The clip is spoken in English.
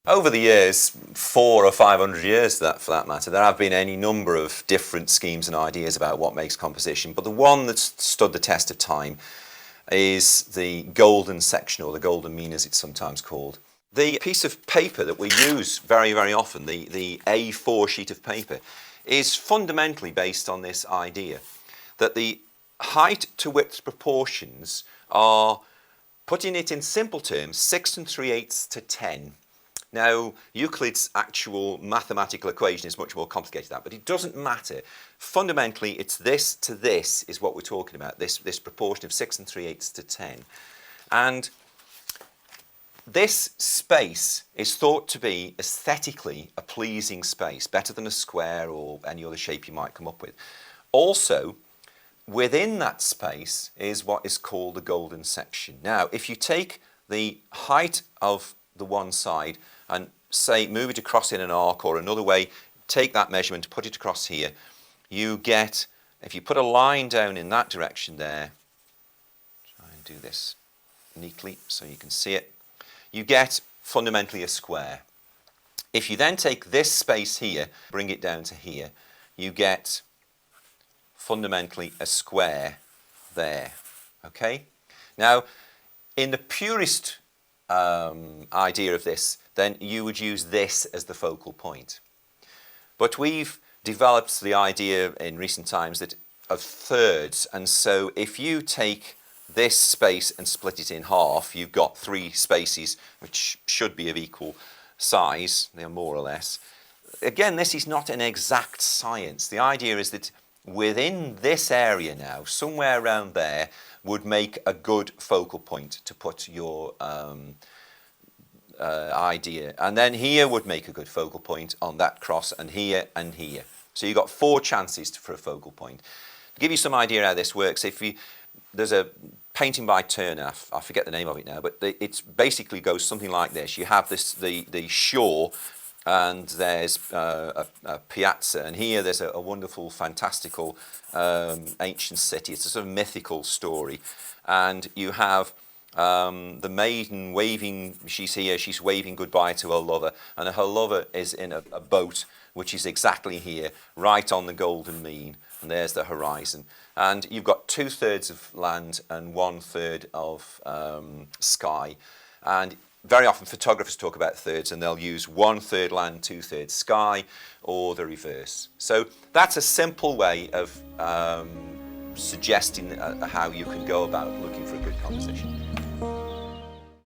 Over the years, 400 or 500 years for that matter, there have been any number of different schemes and ideas about what makes composition, but the one that's stood the test of time is the golden section, or the golden mean as it's sometimes called. The piece of paper that we use very, very often, the A4 sheet of paper, is fundamentally based on this idea that the height to width proportions are, putting it in simple terms, 6 3/8 to 10. Now, Euclid's actual mathematical equation is much more complicated than that, but it doesn't matter. Fundamentally, it's this to this is what we're talking about, this proportion of 6 3/8 to 10. And this space is thought to be aesthetically a pleasing space, better than a square or any other shape you might come up with. Also, within that space is what is called the golden section. Now, if you take the height of the one side and say move it across in an arc, or another way, take that measurement, put it across here, you get, if you put a line down in that direction there, try and do this neatly so you can see it, you get fundamentally a square. If you then take this space here, bring it down to here, you get fundamentally a square there. Okay? Now, in the purest idea of this, then you would use this as the focal point. But we've developed the idea in recent times of thirds, and so if you take this space and split it in half, you've got 3 spaces which should be of equal size, they're more or less. Again, this is not an exact science. The idea is that within this area now, somewhere around there, would make a good focal point to put your idea. And then here would make a good focal point on that cross, and here and here. So you've got 4 chances for a focal point. To give you some idea how this works, there's a painting by Turner, I forget the name of it now, but it basically goes something like this. You have the shore, and there's a piazza, and here there's a wonderful, fantastical ancient city. It's a sort of mythical story, and you have the maiden waving, she's here, she's waving goodbye to her lover, and her lover is in a boat which is exactly here, right on the golden mean, and there's the horizon. And you've got 2/3 of land and 1/3 of sky, and very often photographers talk about thirds, and they'll use 1/3 land, 2/3 sky, or the reverse. So that's a simple way of suggesting how you can go about looking for a good composition.